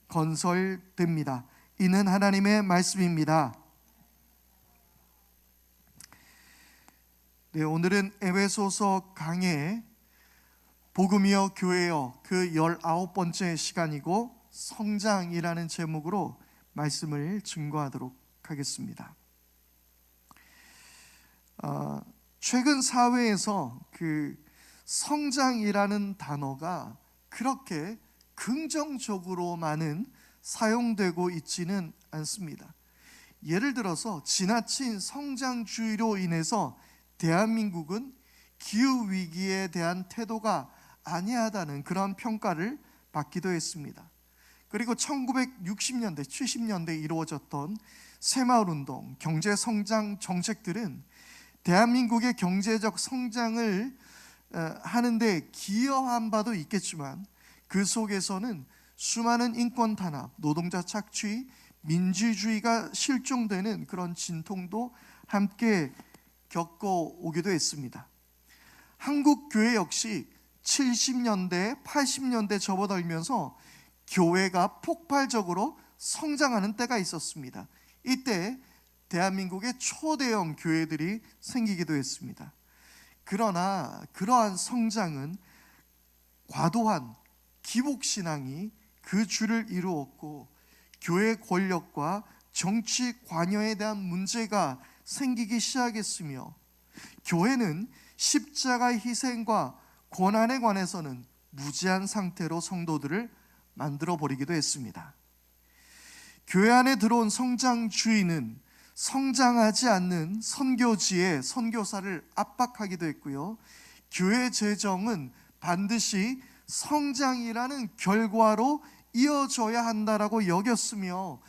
건설됩니다. 이는 하나님의 말씀입니다. 네, 오늘은 에베소서 강해 복음이여 교회여 그 19번째 시간이고 성장이라는 제목으로 말씀을 증거하도록 하겠습니다. 최근 사회에서 그 성장이라는 단어가 그렇게 긍정적으로만은 사용되고 있지는 않습니다. 예를 들어서 지나친 성장주의로 인해서 대한민국은 기후위기에 대한 태도가 안이하다는 그런 평가를 받기도 했습니다. 그리고 1960년대, 70년대에 이루어졌던 새마을운동, 경제성장 정책들은 대한민국의 경제적 성장을 하는데 기여한 바도 있겠지만 그 속에서는 수많은 인권 탄압, 노동자 착취, 민주주의가 실종되는 그런 진통도 함께 겪어오기도 했습니다. 한국 교회 역시 70년대, 80년대 접어들면서 교회가 폭발적으로 성장하는 때가 있었습니다. 이때 대한민국의 초대형 교회들이 생기기도 했습니다. 그러나 그러한 성장은 과도한 기복신앙이 그 줄을 이루었고 교회 권력과 정치 관여에 대한 문제가 생기기 시작했으며 교회는 십자가의 희생과 고난에 관해서는 무지한 상태로 성도들을 만들어 버리기도 했습니다. 교회 안에 들어온 성장주의는 성장하지 않는 선교지의 선교사를 압박하기도 했고요. 교회 재정은 반드시 성장이라는 결과로 이어져야 한다라고 여겼으며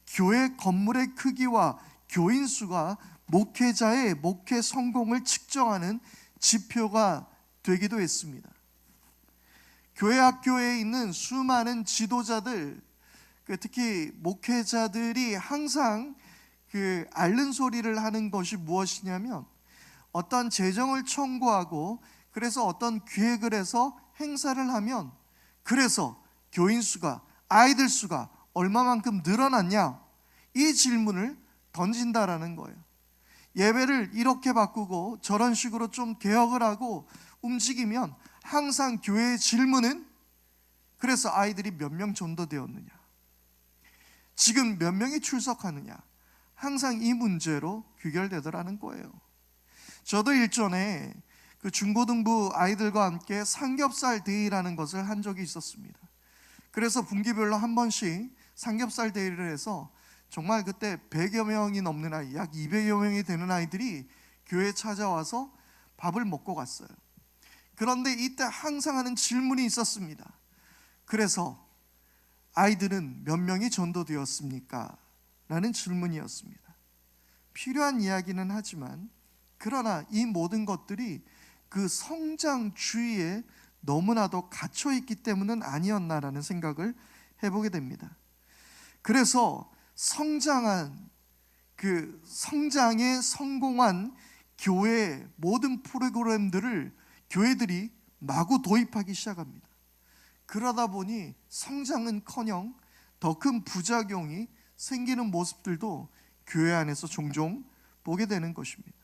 교회 건물의 크기와 교인 수가 목회자의 목회 성공을 측정하는 지표가 되기도 했습니다. 교회 학교에 있는 수많은 지도자들, 특히 목회자들이 항상 앓는 소리를 하는 것이 무엇이냐면 어떤 재정을 청구하고 그래서 어떤 기획을 해서 행사를 하면 그래서 교인 수가, 아이들 수가 얼마만큼 늘어났냐 이 질문을 던진다라는 거예요. 예배를 이렇게 바꾸고 저런 식으로 좀 개혁을 하고 움직이면 항상 교회의 질문은 그래서 아이들이 몇 명 전도되었느냐, 지금 몇 명이 출석하느냐, 항상 이 문제로 귀결되더라는 거예요. 저도 일전에 그 중고등부 아이들과 함께 삼겹살 데이라는 것을 한 적이 있었습니다. 그래서 분기별로 한 번씩 삼겹살 데이를 해서 정말 그때 100여 명이 넘는 아이, 약 200여 명이 되는 아이들이 교회에 찾아와서 밥을 먹고 갔어요. 그런데 이때 항상 하는 질문이 있었습니다. 그래서 아이들은 몇 명이 전도되었습니까? 라는 질문이었습니다. 필요한 이야기는 하지만 그러나 이 모든 것들이 그 성장주의에 너무나도 갇혀있기 때문은 아니었나라는 생각을 해보게 됩니다. 그래서 성장에 성공한 교회의 모든 프로그램들을 교회들이 마구 도입하기 시작합니다. 그러다 보니 성장은커녕 더 큰 부작용이 생기는 모습들도 교회 안에서 종종 보게 되는 것입니다.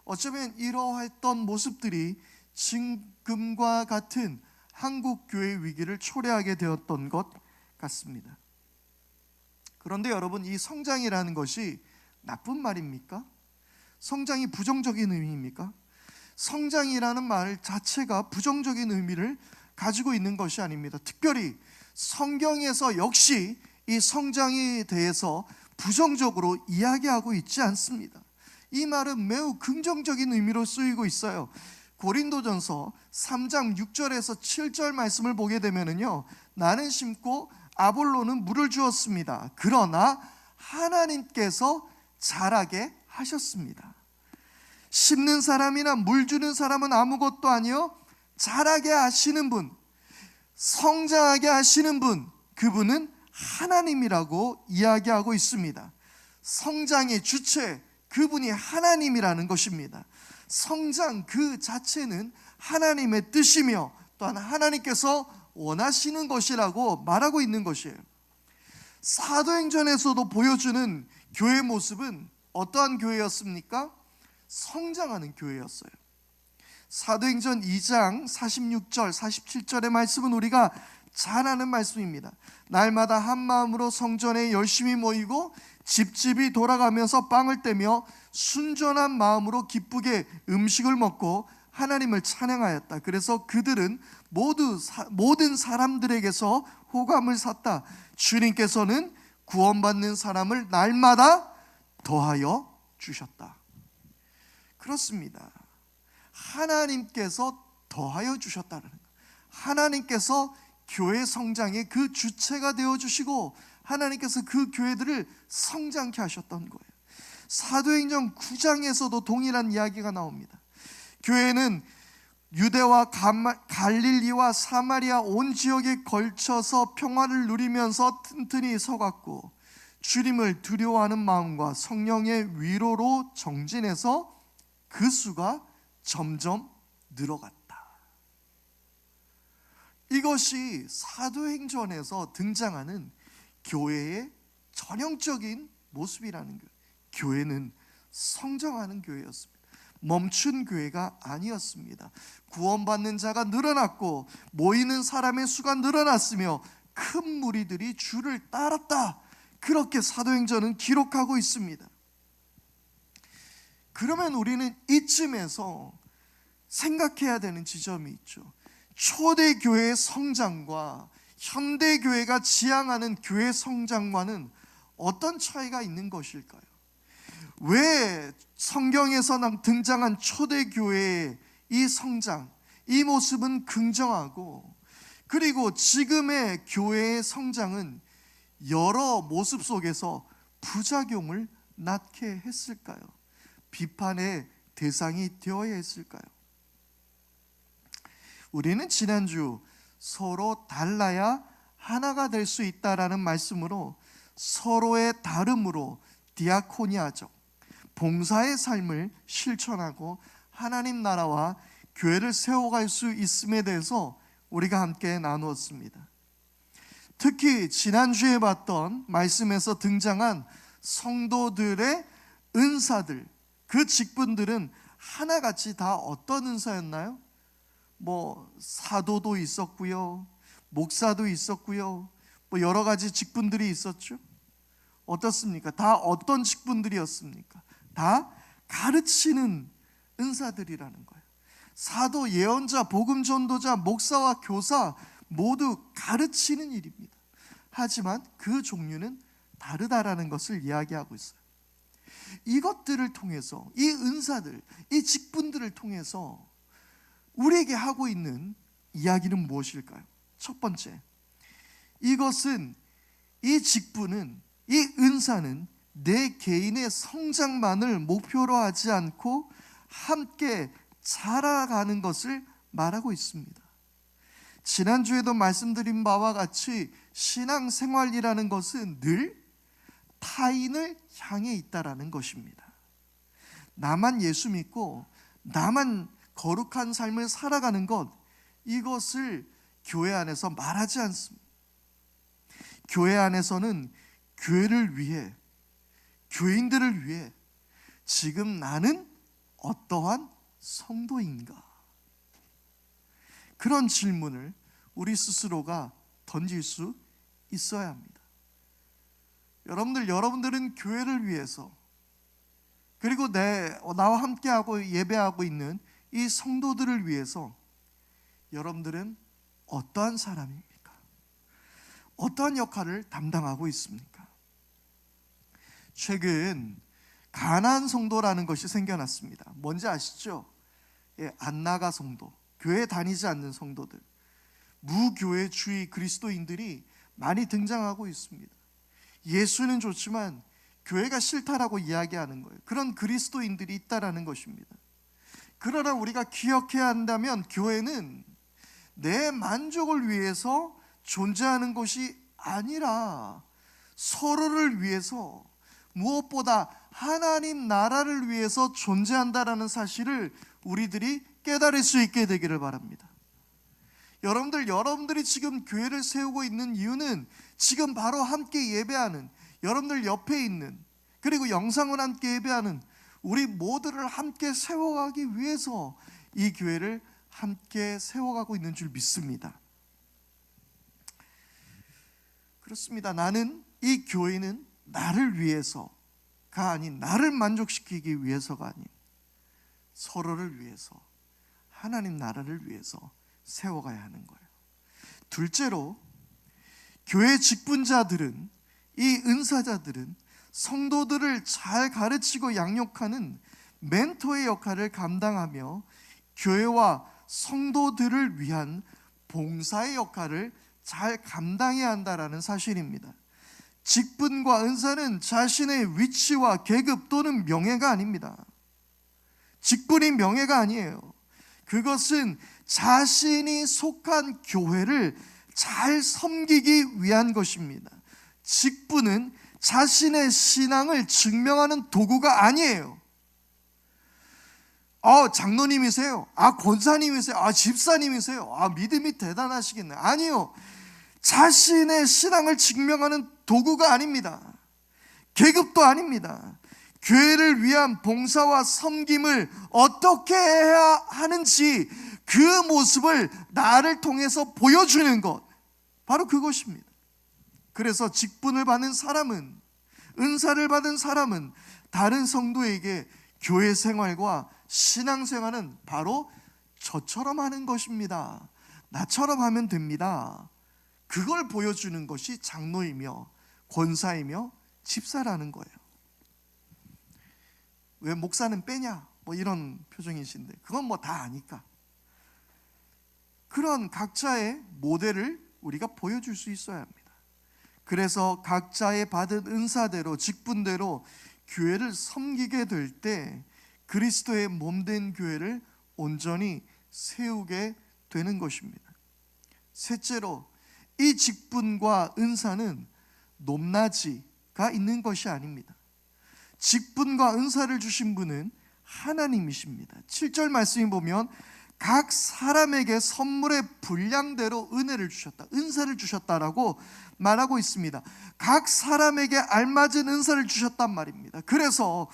어쩌면 이러했던 모습들이 지금과 같은 한국 교회의 위기를 초래하게 되었던 것 같습니다. 그런데 여러분, 이 성장이라는 것이 나쁜 말입니까? 성장이 부정적인 의미입니까? 성장이라는 말 자체가 부정적인 의미를 가지고 있는 것이 아닙니다. 특별히 성경에서 역시 이 성장에 대해서 부정적으로 이야기하고 있지 않습니다. 이 말은 매우 긍정적인 의미로 쓰이고 있어요. 고린도전서 3장 6절에서 7절 말씀을 보게 되면요, 나는 심고 아볼로는 물을 주었습니다. 그러나 하나님께서 자라게 하셨습니다. 심는 사람이나 물 주는 사람은 아무것도 아니요 자라게 하시는 분, 성장하게 하시는 분, 그분은 하나님이라고 이야기하고 있습니다. 성장의 주체, 그분이 하나님이라는 것입니다. 성장 그 자체는 하나님의 뜻이며 또한 하나님께서 원하시는 것이라고 말하고 있는 것이에요. 사도행전에서도 보여주는 교회 모습은 어떠한 교회였습니까? 성장하는 교회였어요. 사도행전 2장 46절 47절의 말씀은 우리가 잘 아는 말씀입니다. 날마다 한 마음으로 성전에 열심히 모이고 집집이 돌아가면서 빵을 떼며 순전한 마음으로 기쁘게 음식을 먹고 하나님을 찬양하였다. 그래서 그들은 모든 사람들에게서 호감을 샀다. 주님께서는 구원받는 사람을 날마다 더하여 주셨다. 그렇습니다. 하나님께서 더하여 주셨다는 것. 하나님께서 교회 성장의 그 주체가 되어주시고 하나님께서 그 교회들을 성장케 하셨던 거예요. 사도행전 9장에서도 동일한 이야기가 나옵니다. 교회는 유대와 갈릴리와 사마리아 온 지역에 걸쳐서 평화를 누리면서 튼튼히 서갔고 주님을 두려워하는 마음과 성령의 위로로 정진해서 그 수가 점점 늘어갔다. 이것이 사도행전에서 등장하는 교회의 전형적인 모습이라는 거예요. 교회는 성장하는 교회였습니다. 멈춘 교회가 아니었습니다. 구원받는 자가 늘어났고 모이는 사람의 수가 늘어났으며 큰 무리들이 주를 따랐다. 그렇게 사도행전은 기록하고 있습니다. 그러면 우리는 이쯤에서 생각해야 되는 지점이 있죠. 초대교회의 성장과 현대교회가 지향하는 교회 성장과는 어떤 차이가 있는 것일까요? 왜 성경에서 등장한 초대교회의 이 성장, 이 모습은 긍정하고 그리고 지금의 교회의 성장은 여러 모습 속에서 부작용을 낳게 했을까요? 비판의 대상이 되어야 했을까요? 우리는 지난주 서로 달라야 하나가 될 수 있다라는 말씀으로 서로의 다름으로 디아코니아적 봉사의 삶을 실천하고 하나님 나라와 교회를 세워갈 수 있음에 대해서 우리가 함께 나누었습니다. 특히 지난주에 봤던 말씀에서 등장한 성도들의 은사들, 그 직분들은 하나같이 다 어떤 은사였나요? 사도도 있었고요, 목사도 있었고요, 여러 가지 직분들이 있었죠. 어떻습니까? 다 어떤 직분들이었습니까? 다 가르치는 은사들이라는 거예요. 사도, 예언자, 복음 전도자, 목사와 교사 모두 가르치는 일입니다. 하지만 그 종류는 다르다라는 것을 이야기하고 있어요. 이것들을 통해서, 이 은사들, 이 직분들을 통해서 우리에게 하고 있는 이야기는 무엇일까요? 첫 번째, 이것은, 이 직분은, 이 은사는 내 개인의 성장만을 목표로 하지 않고 함께 자라가는 것을 말하고 있습니다. 지난주에도 말씀드린 바와 같이 신앙생활이라는 것은 늘 타인을 향해 있다라는 것입니다. 나만 예수 믿고 나만 거룩한 삶을 살아가는 것, 이것을 교회 안에서 말하지 않습니다. 교회 안에서는 교회를 위해, 교인들을 위해 지금 나는 어떠한 성도인가? 그런 질문을 우리 스스로가 던질 수 있어야 합니다. 여러분들은 교회를 위해서, 그리고 나와 함께하고 예배하고 있는 이 성도들을 위해서 여러분들은 어떠한 사람입니까? 어떠한 역할을 담당하고 있습니까? 최근 가나안 성도라는 것이 생겨났습니다. 뭔지 아시죠? 안나가 성도, 교회 다니지 않는 성도들, 무교회주의 그리스도인들이 많이 등장하고 있습니다. 예수는 좋지만 교회가 싫다라고 이야기하는 거예요. 그런 그리스도인들이 있다라는 것입니다. 그러나 우리가 기억해야 한다면 교회는 내 만족을 위해서 존재하는 것이 아니라 서로를 위해서, 무엇보다 하나님 나라를 위해서 존재한다라는 사실을 우리들이 깨달을 수 있게 되기를 바랍니다. 여러분들이 지금 교회를 세우고 있는 이유는 지금 바로 함께 예배하는 여러분들 옆에 있는, 그리고 영상을 함께 예배하는 우리 모두를 함께 세워가기 위해서 이 교회를 함께 세워가고 있는 줄 믿습니다. 그렇습니다. 나는 이 교회는 나를 위해서가 아닌, 나를 만족시키기 위해서가 아닌 서로를 위해서, 하나님 나라를 위해서 세워가야 하는 거예요. 둘째로, 교회 직분자들은, 이 은사자들은 성도들을 잘 가르치고 양육하는 멘토의 역할을 감당하며 교회와 성도들을 위한 봉사의 역할을 잘 감당해야 한다라는 사실입니다. 직분과 은사는 자신의 위치와 계급 또는 명예가 아닙니다. 직분이 명예가 아니에요. 그것은 자신이 속한 교회를 잘 섬기기 위한 것입니다. 직분은 자신의 신앙을 증명하는 도구가 아니에요. 장로님이세요? 권사님이세요? 집사님이세요? 믿음이 대단하시겠네. 아니요. 자신의 신앙을 증명하는 도구가 아닙니다. 계급도 아닙니다. 교회를 위한 봉사와 섬김을 어떻게 해야 하는지 그 모습을 나를 통해서 보여주는 것, 바로 그것입니다. 그래서 직분을 받는 사람은, 은사를 받은 사람은 다른 성도에게 교회 생활과 신앙생활은 바로 저처럼 하는 것입니다, 나처럼 하면 됩니다, 그걸 보여주는 것이 장로이며 권사이며 집사라는 거예요. 왜 목사는 빼냐? 이런 표정이신데, 그건 다 아니까. 그런 각자의 모델을 우리가 보여줄 수 있어야 합니다. 그래서 각자의 받은 은사대로, 직분대로 교회를 섬기게 될 때 그리스도의 몸된 교회를 온전히 세우게 되는 것입니다. 셋째로, 이 직분과 은사는 높낮이가 있는 것이 아닙니다. 직분과 은사를 주신 분은 하나님이십니다. 7절 말씀에 보면 각 사람에게 선물의 분량대로 은혜를 주셨다, 은사를 주셨다라고 말하고 있습니다. 각 사람에게 알맞은 은사를 주셨단 말입니다. 그래서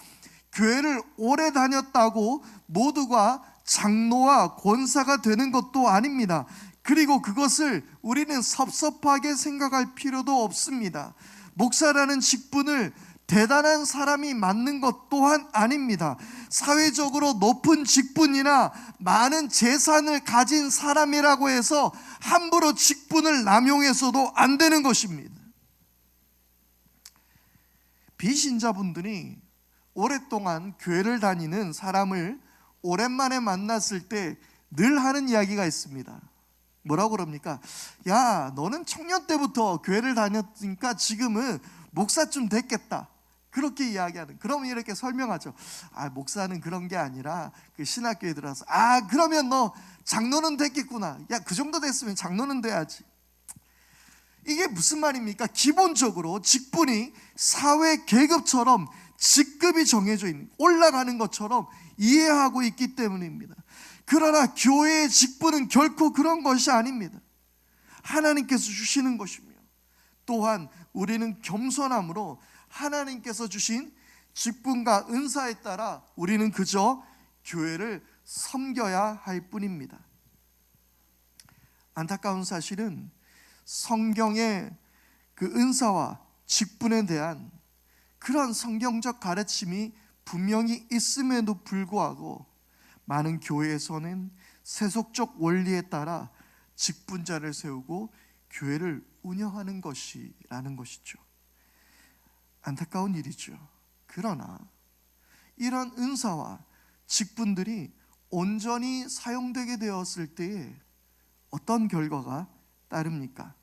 교회를 오래 다녔다고 모두가 장로와 권사가 되는 것도 아닙니다. 그리고 그것을 우리는 섭섭하게 생각할 필요도 없습니다. 목사라는 직분을 대단한 사람이 맡는 것 또한 아닙니다. 사회적으로 높은 직분이나 많은 재산을 가진 사람이라고 해서 함부로 직분을 남용해서도 안 되는 것입니다. 비신자분들이 오랫동안 교회를 다니는 사람을 오랜만에 만났을 때 늘 하는 이야기가 있습니다. 뭐라고 그럽니까? 야, 너는 청년 때부터 교회를 다녔으니까 지금은 목사쯤 됐겠다, 그렇게 이야기하는. 그러면 이렇게 설명하죠. 목사는 그런 게 아니라 그 신학교에 들어와서 그러면 너 장로는 됐겠구나. 야, 그 정도 됐으면 장로는 돼야지. 이게 무슨 말입니까? 기본적으로 직분이 사회 계급처럼 직급이 정해져 있는, 올라가는 것처럼 이해하고 있기 때문입니다. 그러나 교회의 직분은 결코 그런 것이 아닙니다. 하나님께서 주시는 것이며, 또한 우리는 겸손함으로 하나님께서 주신 직분과 은사에 따라 우리는 그저 교회를 섬겨야 할 뿐입니다. 안타까운 사실은 성경의 그 은사와 직분에 대한 그런 성경적 가르침이 분명히 있음에도 불구하고 많은 교회에서는 세속적 원리에 따라 직분자를 세우고 교회를 운영하는 것이라는 것이죠. 안타까운 일이죠. 그러나 이런 은사와 직분들이 온전히 사용되게 되었을 때에 어떤 결과가 따릅니까?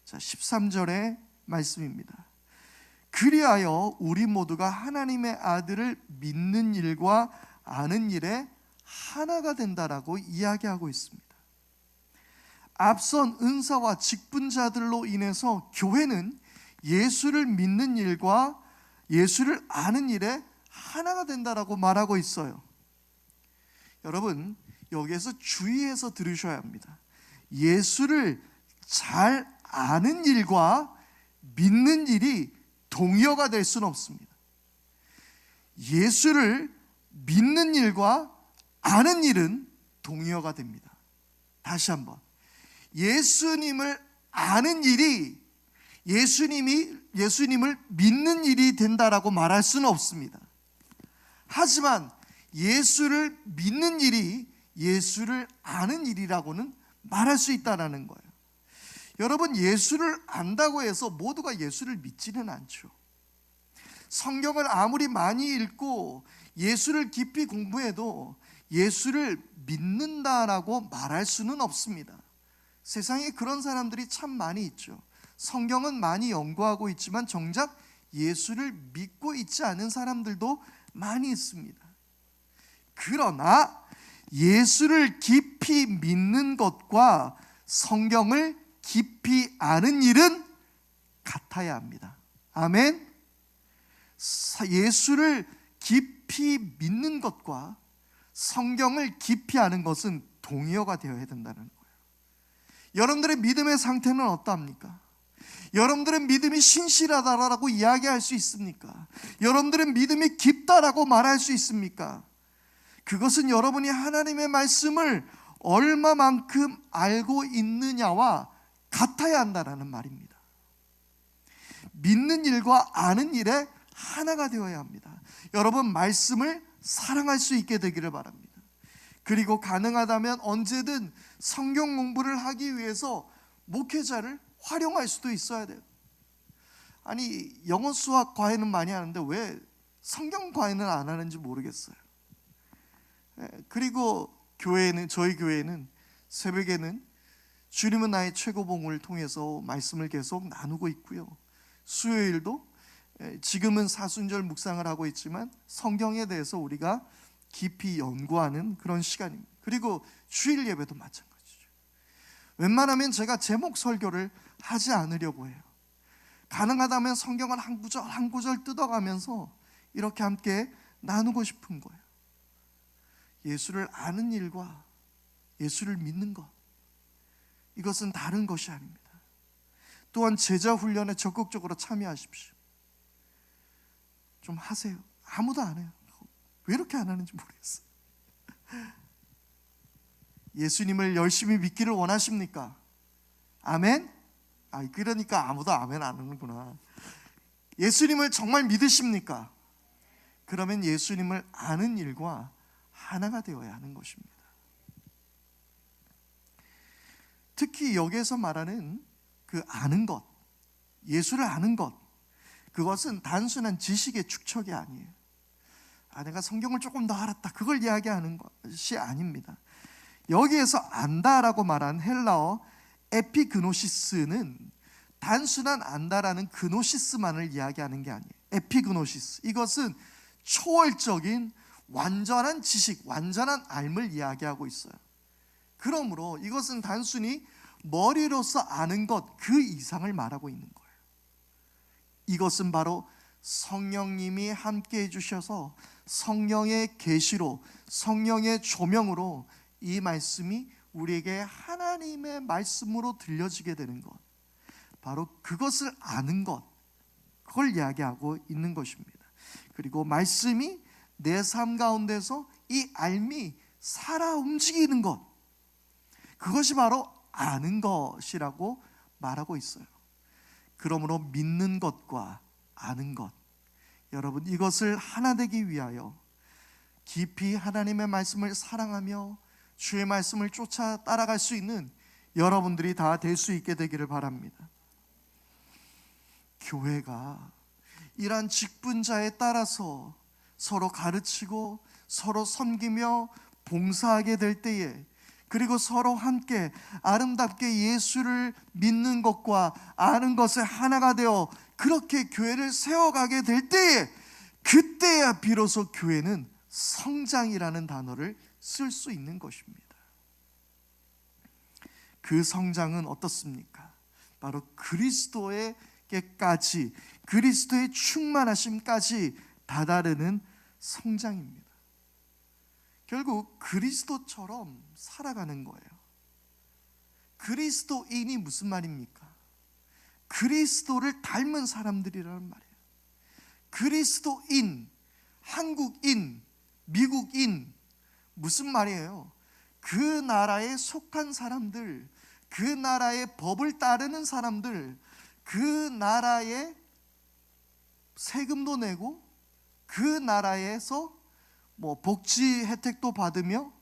13절의 말씀입니다. 그리하여 우리 모두가 하나님의 아들을 믿는 일과 아는 일에 하나가 된다라고 이야기하고 있습니다. 앞선 은사와 직분자들로 인해서 교회는 예수를 믿는 일과 예수를 아는 일에 하나가 된다라고 말하고 있어요. 여러분, 여기에서 주의해서 들으셔야 합니다. 예수를 잘 아는 일과 믿는 일이 동의어가 될 수는 없습니다. 예수를 믿는 일과 아는 일은 동의어가 됩니다. 다시 한번, 예수님을 아는 일이 예수님을 믿는 일이 된다라고 말할 수는 없습니다. 하지만 예수를 믿는 일이 예수를 아는 일이라고는 말할 수 있다는 거예요. 여러분, 예수를 안다고 해서 모두가 예수를 믿지는 않죠. 성경을 아무리 많이 읽고 예수를 깊이 공부해도 예수를 믿는다라고 말할 수는 없습니다. 세상에 그런 사람들이 참 많이 있죠. 성경은 많이 연구하고 있지만 정작 예수를 믿고 있지 않은 사람들도 많이 있습니다. 그러나 예수를 깊이 믿는 것과 성경을 깊이 아는 일은 같아야 합니다. 아멘. 예수를 깊이 믿는 것과 성경을 깊이 아는 것은 동의어가 되어야 된다는 거예요. 여러분들의 믿음의 상태는 어떠합니까? 여러분들의 믿음이 신실하다라고 이야기할 수 있습니까? 여러분들의 믿음이 깊다라고 말할 수 있습니까? 그것은 여러분이 하나님의 말씀을 얼마만큼 알고 있느냐와 같아야 한다는 말입니다. 믿는 일과 아는 일에 하나가 되어야 합니다. 여러분, 말씀을 사랑할 수 있게 되기를 바랍니다. 그리고 가능하다면 언제든 성경 공부를 하기 위해서 목회자를 활용할 수도 있어야 돼요. 아니, 영어 수학 과외는 많이 하는데 왜 성경 과외는 안 하는지 모르겠어요. 그리고 저희 교회는 새벽에는 주님은 나의 최고봉을 통해서 말씀을 계속 나누고 있고요. 수요일도 지금은 사순절 묵상을 하고 있지만 성경에 대해서 우리가 깊이 연구하는 그런 시간입니다. 그리고 주일 예배도 마찬가지죠. 웬만하면 제가 제목 설교를 하지 않으려고 해요. 가능하다면 성경을 한 구절 한 구절 뜯어가면서 이렇게 함께 나누고 싶은 거예요. 예수를 아는 일과 예수를 믿는 것, 이것은 다른 것이 아닙니다. 또한 제자 훈련에 적극적으로 참여하십시오. 좀 하세요. 아무도 안 해요. 왜 이렇게 안 하는지 모르겠어요. 예수님을 열심히 믿기를 원하십니까? 아멘? 그러니까 아무도 아멘 안 하는구나. 예수님을 정말 믿으십니까? 그러면 예수님을 아는 일과 하나가 되어야 하는 것입니다. 특히 여기에서 말하는 그 아는 것, 예수를 아는 것, 그것은 단순한 지식의 축적이 아니에요. 내가 성경을 조금 더 알았다, 그걸 이야기하는 것이 아닙니다. 여기에서 안다라고 말한 헬라어 에피그노시스는 단순한 안다라는 그노시스만을 이야기하는 게 아니에요. 에피그노시스, 이것은 초월적인 완전한 지식, 완전한 알을 이야기하고 있어요. 그러므로 이것은 단순히 머리로서 아는 것 그 이상을 말하고 있는 거예요. 이것은 바로 성령님이 함께 해주셔서 성령의 계시로, 성령의 조명으로 이 말씀이 우리에게 하나님의 말씀으로 들려지게 되는 것, 바로 그것을 아는 것, 그걸 이야기하고 있는 것입니다. 그리고 말씀이 내 삶 가운데서 이 알미 살아 움직이는 것, 그것이 바로 아는 것이라고 말하고 있어요. 그러므로 믿는 것과 아는 것, 여러분, 이것을 하나 되기 위하여 깊이 하나님의 말씀을 사랑하며 주의 말씀을 쫓아 따라갈 수 있는 여러분들이 다 될 수 있게 되기를 바랍니다. 교회가 이러한 직분자에 따라서 서로 가르치고 서로 섬기며 봉사하게 될 때에, 그리고 서로 함께 아름답게 예수를 믿는 것과 아는 것에 하나가 되어 그렇게 교회를 세워가게 될 때에, 그때야 비로소 교회는 성장이라는 단어를 쓸 수 있는 것입니다. 그 성장은 어떻습니까? 바로 그리스도에게까지, 그리스도의 충만하심까지 다다르는 성장입니다. 결국 그리스도처럼 살아가는 거예요. 그리스도인이 무슨 말입니까? 그리스도를 닮은 사람들이라는 말이에요. 그리스도인, 한국인, 미국인, 무슨 말이에요? 그 나라에 속한 사람들, 그 나라의 법을 따르는 사람들, 그 나라에 세금도 내고 그 나라에서 복지 혜택도 받으며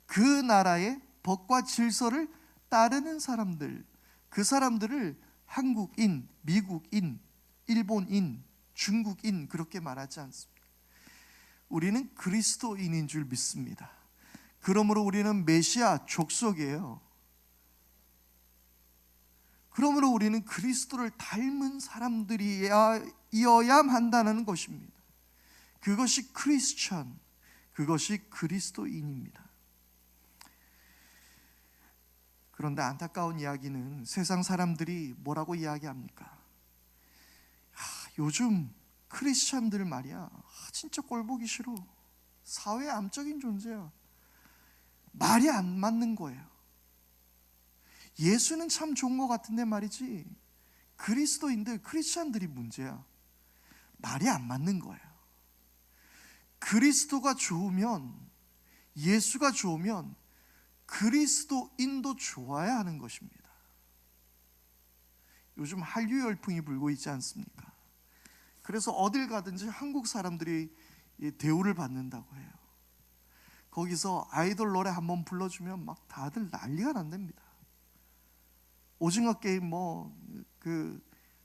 그 나라의 법과 질서를 따르는 사람들, 그 사람들을 한국인, 미국인, 일본인, 중국인 그렇게 말하지 않습니다. 우리는 그리스도인인 줄 믿습니다. 그러므로 우리는 메시아 족속이에요. 그러므로 우리는 그리스도를 닮은 사람들이어야 한다는 것입니다. 그것이 크리스천, 그것이 그리스도인입니다. 그런데 안타까운 이야기는 세상 사람들이 뭐라고 이야기합니까? 요즘 크리스천들 말이야, 진짜 꼴보기 싫어. 사회의 암적인 존재야. 말이 안 맞는 거예요. 예수는 참 좋은 것 같은데 말이지, 그리스도인들, 크리스천들이 문제야. 말이 안 맞는 거예요. 그리스도가 좋으면, 예수가 좋으면 그리스도인도 좋아야 하는 것입니다. 요즘 한류 열풍이 불고 있지 않습니까? 그래서 어딜 가든지 한국 사람들이 대우를 받는다고 해요. 거기서 아이돌 노래 한번 불러주면 막 다들 난리가 난답니다. 오징어 게임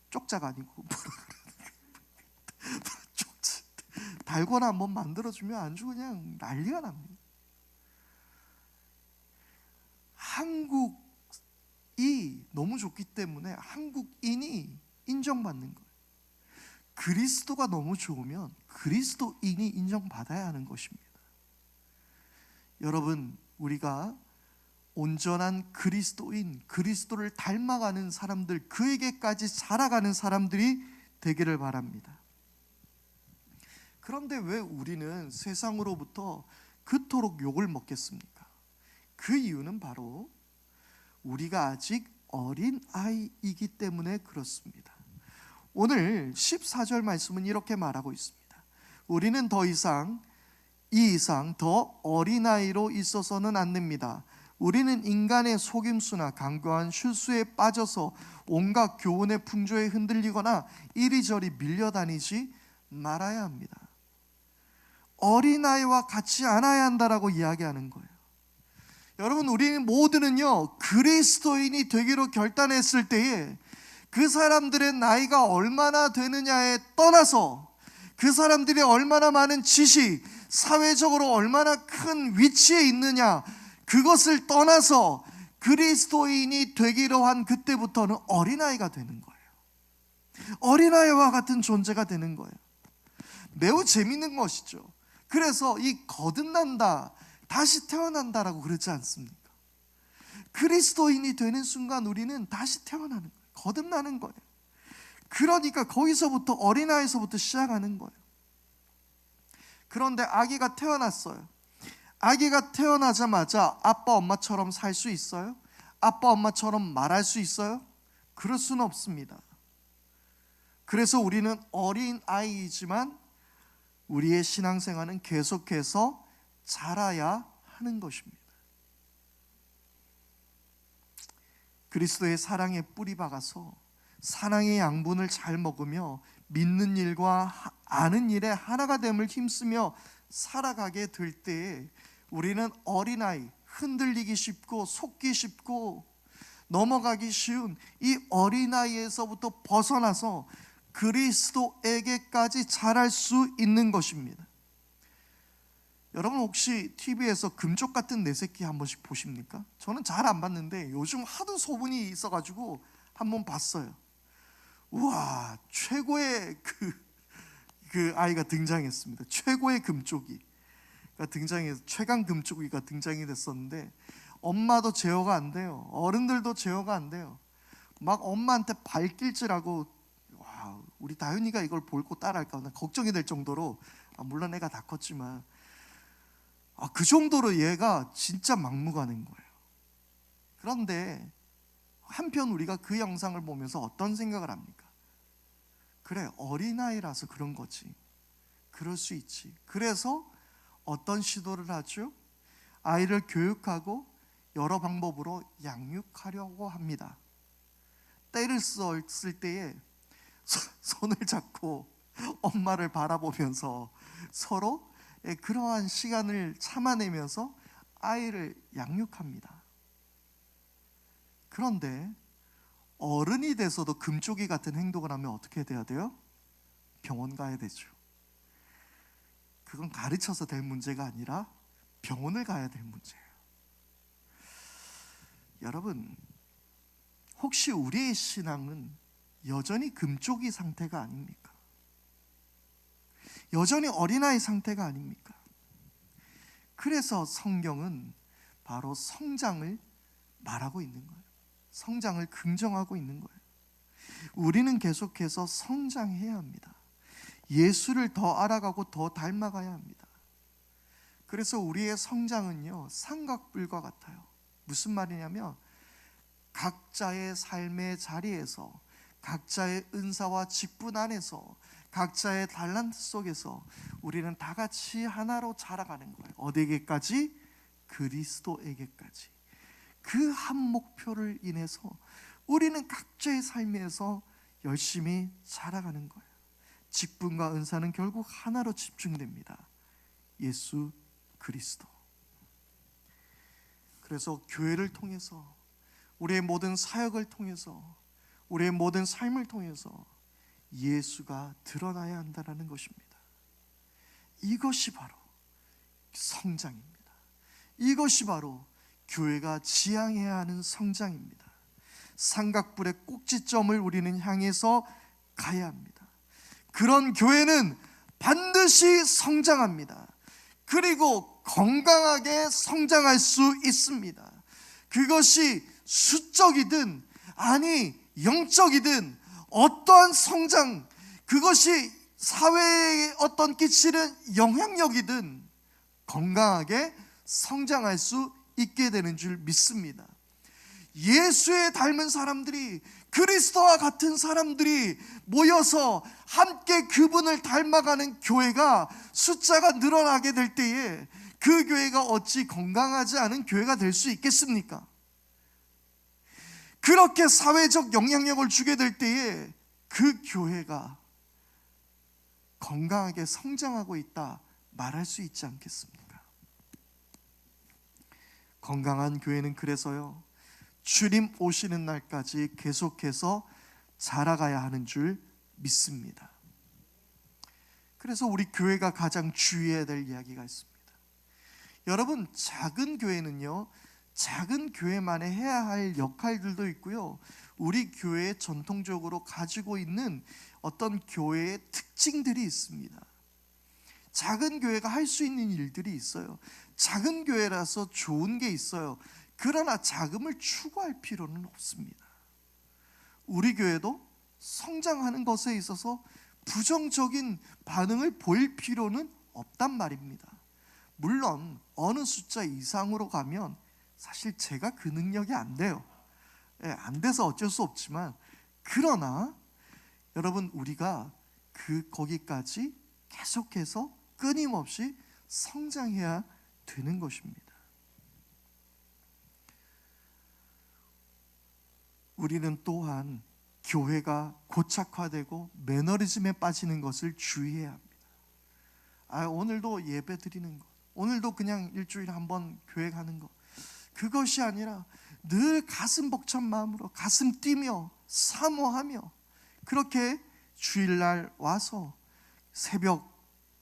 쪽자가 아니고 쪽자, 달고나 한번 만들어주면 아주 그냥 난리가 납니다. 한국이 너무 좋기 때문에 한국인이 인정받는 거예요. 그리스도가 너무 좋으면 그리스도인이 인정받아야 하는 것입니다. 여러분, 우리가 온전한 그리스도인, 그리스도를 닮아가는 사람들, 그에게까지 살아가는 사람들이 되기를 바랍니다. 그런데 왜 우리는 세상으로부터 그토록 욕을 먹겠습니까? 그 이유는 바로 우리가 아직 어린 아이이기 때문에 그렇습니다. 오늘 14절 말씀은 이렇게 말하고 있습니다. 우리는 이 이상 더 어린아이로 있어서는 안 됩니다. 우리는 인간의 속임수나 강교한 실수에 빠져서 온갖 교훈의 풍조에 흔들리거나 이리저리 밀려다니지 말아야 합니다. 어린아이와 같이 않아야 한다라고 이야기하는 거예요. 여러분, 우리 모두는요, 그리스도인이 되기로 결단했을 때에 그 사람들의 나이가 얼마나 되느냐에 떠나서, 그 사람들이 얼마나 많은 지식, 사회적으로 얼마나 큰 위치에 있느냐, 그것을 떠나서 그리스도인이 되기로 한 그때부터는 어린아이가 되는 거예요. 어린아이와 같은 존재가 되는 거예요. 매우 재밌는 것이죠. 그래서 이 거듭난다, 다시 태어난다라고 그러지 않습니까? 그리스도인이 되는 순간 우리는 다시 태어나는 거예요. 거듭나는 거예요. 그러니까 거기서부터, 어린아이에서부터 시작하는 거예요. 그런데 아기가 태어났어요. 아기가 태어나자마자 아빠 엄마처럼 살 수 있어요? 아빠 엄마처럼 말할 수 있어요? 그럴 수는 없습니다. 그래서 우리는 어린아이이지만 우리의 신앙생활은 계속해서 자라야 하는 것입니다. 그리스도의 사랑에 뿌리 박아서 사랑의 양분을 잘 먹으며 믿는 일과 아는 일에 하나가 됨을 힘쓰며 살아가게 될 때에 우리는 어린아이, 흔들리기 쉽고 속기 쉽고 넘어가기 쉬운 이 어린아이에서부터 벗어나서 그리스도에게까지 자랄 수 있는 것입니다. 여러분, 혹시 TV에서 금쪽 같은 내 새끼 한 번씩 보십니까? 저는 잘 안 봤는데 요즘 하도 소문이 있어가지고 한번 봤어요. 우와, 최고의 그 아이가 등장했습니다. 최고의 금쪽이가 등장해서 최강 금쪽이가 등장이 됐었는데, 엄마도 제어가 안 돼요. 어른들도 제어가 안 돼요. 막 엄마한테 발길질하고, 와, 우리 다윤이가 이걸 보고 따라할까 나 걱정이 될 정도로, 물론 애가 다 컸지만 그 정도로 얘가 진짜 막무가내인 거예요. 그런데 한편 우리가 그 영상을 보면서 어떤 생각을 합니까? 그래, 어린아이라서 그런 거지. 그럴 수 있지. 그래서 어떤 시도를 하죠? 아이를 교육하고 여러 방법으로 양육하려고 합니다. 때를 썼을 때에 손을 잡고 엄마를 바라보면서 서로 그러한 시간을 참아내면서 아이를 양육합니다. 그런데 어른이 돼서도 금쪽이 같은 행동을 하면 어떻게 돼야 돼요? 병원 가야 되죠. 그건 가르쳐서 될 문제가 아니라 병원을 가야 될 문제예요. 여러분, 혹시 우리의 신앙은 여전히 금쪽이 상태가 아닙니까? 여전히 어린아이 상태가 아닙니까? 그래서 성경은 바로 성장을 말하고 있는 거예요. 성장을 긍정하고 있는 거예요. 우리는 계속해서 성장해야 합니다. 예수를 더 알아가고 더 닮아가야 합니다. 그래서 우리의 성장은요, 삼각불과 같아요. 무슨 말이냐면 각자의 삶의 자리에서, 각자의 은사와 직분 안에서, 각자의 달란트 속에서 우리는 다 같이 하나로 자라가는 거예요. 어디에게까지? 그리스도에게까지. 그 한 목표를 인해서 우리는 각자의 삶에서 열심히 자라가는 거예요. 직분과 은사는 결국 하나로 집중됩니다. 예수 그리스도. 그래서 교회를 통해서, 우리의 모든 사역을 통해서, 우리의 모든 삶을 통해서 예수가 드러나야 한다는 것입니다. 이것이 바로 성장입니다. 이것이 바로 교회가 지향해야 하는 성장입니다. 삼각불의 꼭지점을 우리는 향해서 가야 합니다. 그런 교회는 반드시 성장합니다. 그리고 건강하게 성장할 수 있습니다. 그것이 수적이든 아니 영적이든 어떠한 성장, 그것이 사회에 어떤 끼치는 영향력이든 건강하게 성장할 수 있게 되는 줄 믿습니다. 예수에 닮은 사람들이, 그리스도와 같은 사람들이 모여서 함께 그분을 닮아가는 교회가 숫자가 늘어나게 될 때에 그 교회가 어찌 건강하지 않은 교회가 될 수 있겠습니까? 그렇게 사회적 영향력을 주게 될 때에 그 교회가 건강하게 성장하고 있다 말할 수 있지 않겠습니까? 건강한 교회는 그래서요, 주님 오시는 날까지 계속해서 자라가야 하는 줄 믿습니다. 그래서 우리 교회가 가장 주의해야 될 이야기가 있습니다. 여러분, 작은 교회는요, 작은 교회만에 해야 할 역할들도 있고요, 우리 교회에 전통적으로 가지고 있는 어떤 교회의 특징들이 있습니다. 작은 교회가 할 수 있는 일들이 있어요. 작은 교회라서 좋은 게 있어요. 그러나 자금을 추구할 필요는 없습니다. 우리 교회도 성장하는 것에 있어서 부정적인 반응을 보일 필요는 없단 말입니다. 물론 어느 숫자 이상으로 가면 사실 제가 그 능력이 안 돼요. 안 돼서 어쩔 수 없지만, 그러나 여러분, 우리가 거기까지 계속해서 끊임없이 성장해야 되는 것입니다. 우리는 또한 교회가 고착화되고 매너리즘에 빠지는 것을 주의해야 합니다. 오늘도 예배 드리는 것, 오늘도 그냥 일주일에 한 번 교회 가는 것, 그것이 아니라 늘 가슴 벅찬 마음으로 가슴 뛰며 사모하며 그렇게 주일날 와서 새벽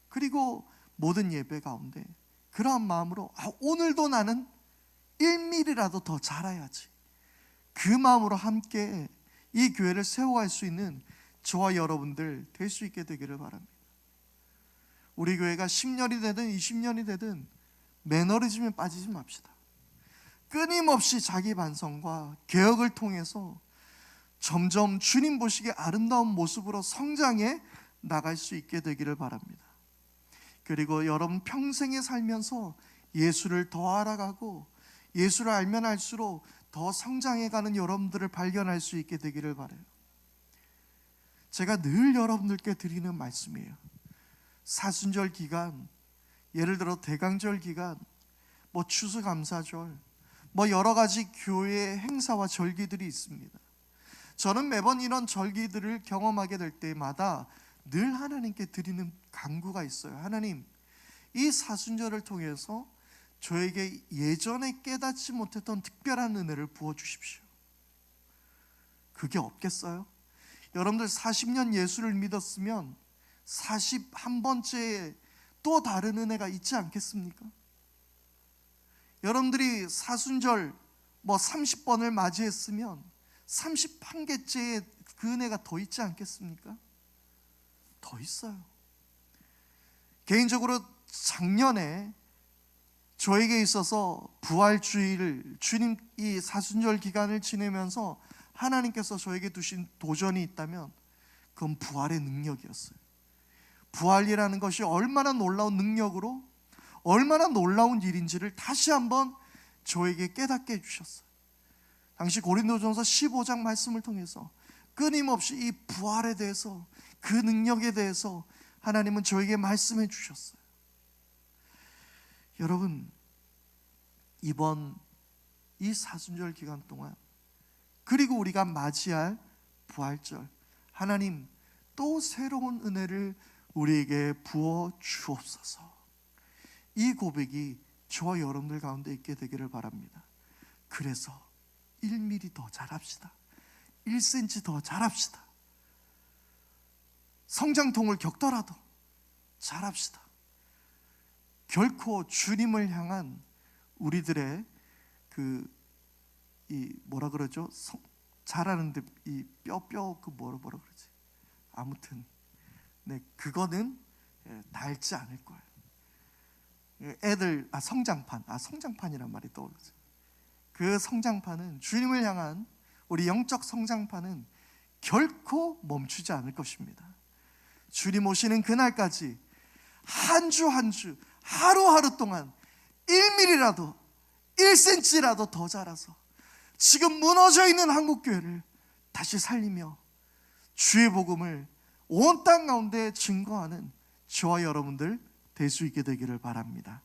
그리고 모든 예배 가운데 그러한 마음으로 오늘도 나는 1mm라도 더 자라야지, 그 마음으로 함께 이 교회를 세워갈 수 있는 저와 여러분들 될 수 있게 되기를 바랍니다. 우리 교회가 10년이 되든 20년이 되든 매너리즘에 빠지지 맙시다. 끊임없이 자기 반성과 개혁을 통해서 점점 주님 보시기에 아름다운 모습으로 성장해 나갈 수 있게 되기를 바랍니다. 그리고 여러분 평생에 살면서 예수를 더 알아가고 예수를 알면 알수록 더 성장해가는 여러분들을 발견할 수 있게 되기를 바라요. 제가 늘 여러분들께 드리는 말씀이에요. 사순절 기간, 예를 들어 대강절 기간, 추수감사절, 여러 가지 교회의 행사와 절기들이 있습니다. 저는 매번 이런 절기들을 경험하게 될 때마다 늘 하나님께 드리는 간구가 있어요. 하나님, 이 사순절을 통해서 저에게 예전에 깨닫지 못했던 특별한 은혜를 부어주십시오. 그게 없겠어요? 여러분들 40년 예수를 믿었으면 41번째에 또 다른 은혜가 있지 않겠습니까? 여러분들이 사순절 30번을 맞이했으면 31개째에 그 은혜가 더 있지 않겠습니까? 더 있어요. 개인적으로 작년에 저에게 있어서 부활주의를, 주님 이 사순절 기간을 지내면서 하나님께서 저에게 두신 도전이 있다면 그건 부활의 능력이었어요. 부활이라는 것이 얼마나 놀라운 능력으로, 얼마나 놀라운 일인지를 다시 한번 저에게 깨닫게 해주셨어요. 당시 고린도전서 15장 말씀을 통해서 끊임없이 이 부활에 대해서, 그 능력에 대해서 하나님은 저에게 말씀해 주셨어요. 여러분, 이번 이 사순절 기간 동안, 그리고 우리가 맞이할 부활절, 하나님 또 새로운 은혜를 우리에게 부어 주옵소서. 이 고백이 저와 여러분들 가운데 있게 되기를 바랍니다. 그래서 1mm 더 자랍시다. 1cm 더 자랍시다. 성장통을 겪더라도 자랍시다. 결코 주님을 향한 우리들의 자라는데 이 뼈 뭐라 그러지? 아무튼 그거는 닳지 않을 거예요. 애들 성장판이란 말이 떠오르죠. 그 성장판은, 주님을 향한 우리 영적 성장판은 결코 멈추지 않을 것입니다. 주님 오시는 그날까지 한 주 한 주, 하루하루 동안 1mm라도 1cm라도 더 자라서 지금 무너져 있는 한국교회를 다시 살리며 주의 복음을 온 땅 가운데 증거하는 저와 여러분들 될 수 있게 되기를 바랍니다.